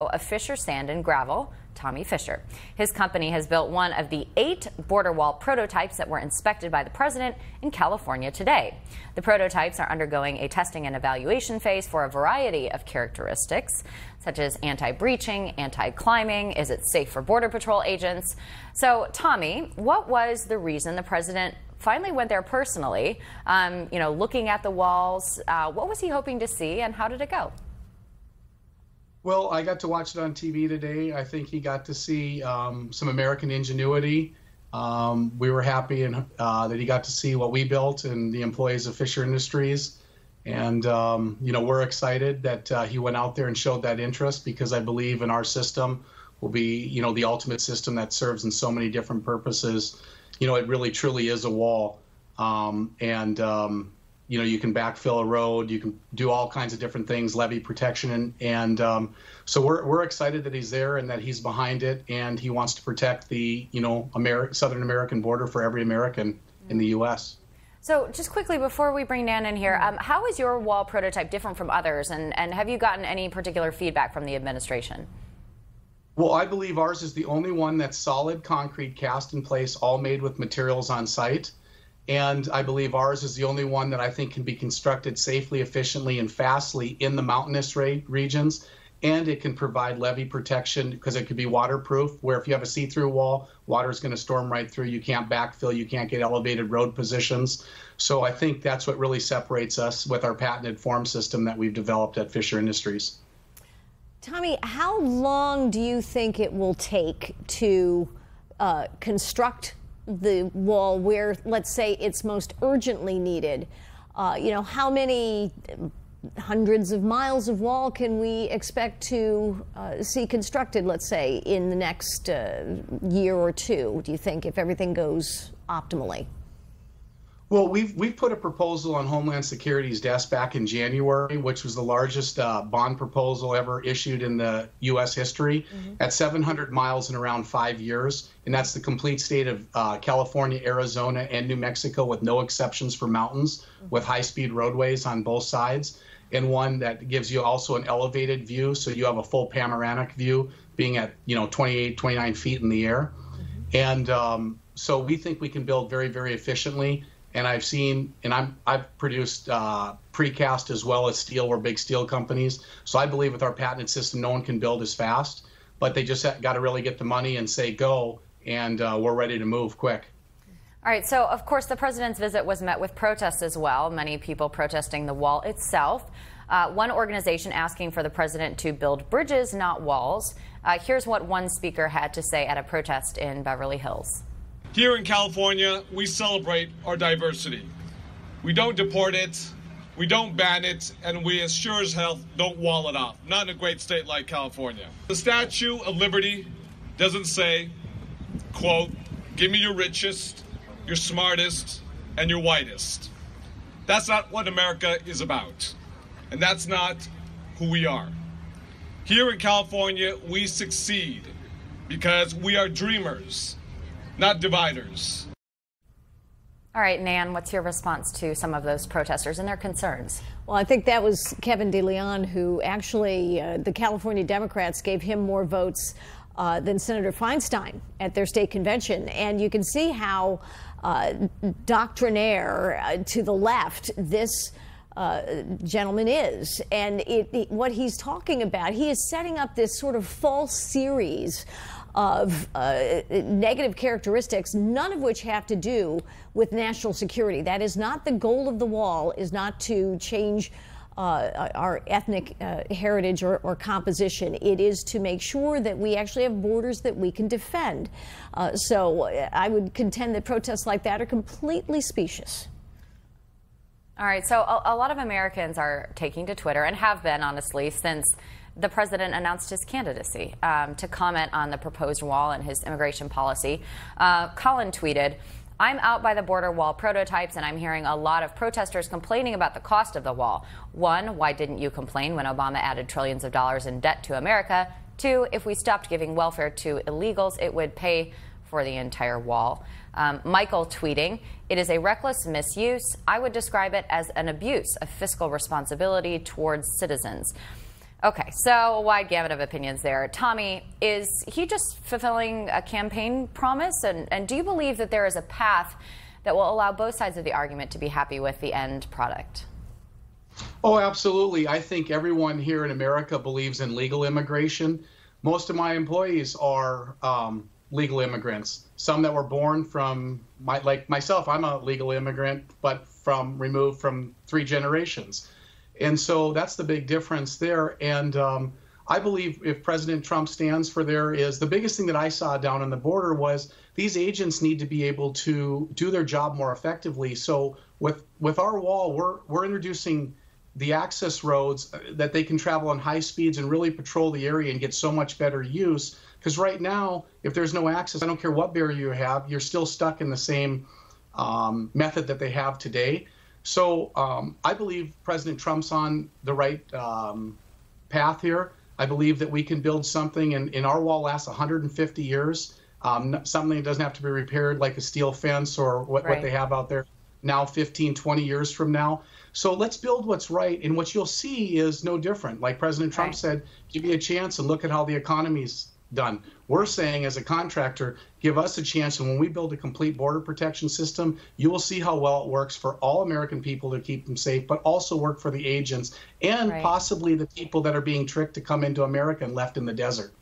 of Fisher Sand and Gravel, Tommy Fisher. His company has built one of the 8 border wall prototypes that were inspected by the president in California today. The prototypes are undergoing a testing and evaluation phase for a variety of characteristics, such as anti-breaching, anti-climbing. Is it safe for Border Patrol agents? So, Tommy, what was the reason the president finally went there personally, looking at the walls? What was he hoping to see, and how did it go? Well, I got to watch it on TV today. I think he got to see some American ingenuity. We were happy that he got to see what we built and the employees of Fisher Industries. And, we're excited that he went out there and showed that interest, because I believe in our system will be, the ultimate system that serves in so many different purposes. It really truly is a wall. You can backfill a road, you can do all kinds of different things, levee protection, and so we're excited that he's there and that he's behind it, and he wants to protect the Southern American border for every American in the U.S. So just quickly before we bring Nan in here, how is your wall prototype different from others, and have you gotten any particular feedback from the administration? Well, I believe ours is the only one that's solid concrete cast in place, all made with materials on site. And I believe ours is the only one that I think can be constructed safely, efficiently, and fastly in the mountainous regions. And it can provide levee protection because it could be waterproof, where if you have a see-through wall, water is going to storm right through. You can't backfill. You can't get elevated road positions. So I think that's what really separates us with our patented form system that we've developed at Fisher Industries. Tommy, how long do you think it will take to construct the wall where, let's say, it's most urgently needed? How many hundreds of miles of wall can we expect to see constructed, let's say, in the next year or two, do you think, if everything goes optimally? Well, we've put a proposal on Homeland Security's desk back in January, which was the largest bond proposal ever issued in the U.S. history, at 700 miles in around 5 years. And that's the complete state of California, Arizona, and New Mexico, with no exceptions for mountains, with high-speed roadways on both sides, and one that gives you also an elevated view, so you have a full panoramic view, being at 28, 29 feet in the air. And so we think we can build very, very efficiently. And I've produced precast as well as steel. We're big steel companies. So I believe with our patented system, no one can build as fast, but they just got to really get the money and say go, and we're ready to move quick. All right, so of course the president's visit was met with protests as well, many people protesting the wall itself. One organization asking for the president to build bridges, not walls. Here's what one speaker had to say at a protest in Beverly Hills. Here in California, we celebrate our diversity. We don't deport it, we don't ban it, and we as sure as hell don't wall it off. Not in a great state like California. The Statue of Liberty doesn't say, quote, "Give me your richest, your smartest, and your whitest." That's not what America is about. And that's not who we are. Here in California, we succeed because we are dreamers, not dividers. All right, Nan, what's your response to some of those protesters and their concerns? Well, I think that was Kevin DeLeon, who actually, the California Democrats gave him more votes than Senator Feinstein at their state convention. And you can see how doctrinaire to the left this gentleman is. And what he's talking about, he is setting up this sort of false series of negative characteristics, none of which have to do with national security. That is not the goal of the wall, is not to change our ethnic heritage or composition. It is to make sure that we actually have borders that we can defend. So I would contend that protests like that are completely specious. All right, so a lot of Americans are taking to Twitter, and have been, honestly, since the president announced his candidacy, to comment on the proposed wall and his immigration policy. Colin tweeted, "I'm out by the border wall prototypes, and I'm hearing a lot of protesters complaining about the cost of the wall. 1, why didn't you complain when Obama added trillions of dollars in debt to America? 2, if we stopped giving welfare to illegals, it would pay for the entire wall." Michael tweeting, "It is a reckless misuse. I would describe it as an abuse of fiscal responsibility towards citizens." Okay, so a wide gamut of opinions there. Tommy, is he just fulfilling a campaign promise? And do you believe that there is a path that will allow both sides of the argument to be happy with the end product? Oh, absolutely. I think everyone here in America believes in legal immigration. Most of my employees are legal immigrants. Some that were born from, like myself, I'm a legal immigrant, but removed from 3 generations. And so that's the big difference there. And I believe if President Trump stands for the biggest thing that I saw down on the border was these agents need to be able to do their job more effectively. So with our wall, we're introducing the access roads that they can travel on high speeds and really patrol the area and get so much better use. Because right now, if there's no access, I don't care what barrier you have, you're still stuck in the same method that they have today. So I believe President Trump's on the right path here. I believe that we can build something, and our wall lasts 150 years, something that doesn't have to be repaired like a steel fence or what they have out there now 15, 20 years from now. So let's build what's right, and what you'll see is no different. Like President Trump said, give me a chance and look at how the economy's done. We're saying as a contractor, give us a chance, and when we build a complete border protection system, you will see how well it works for all American people to keep them safe, but also work for the agents and possibly the people that are being tricked to come into America and left in the desert.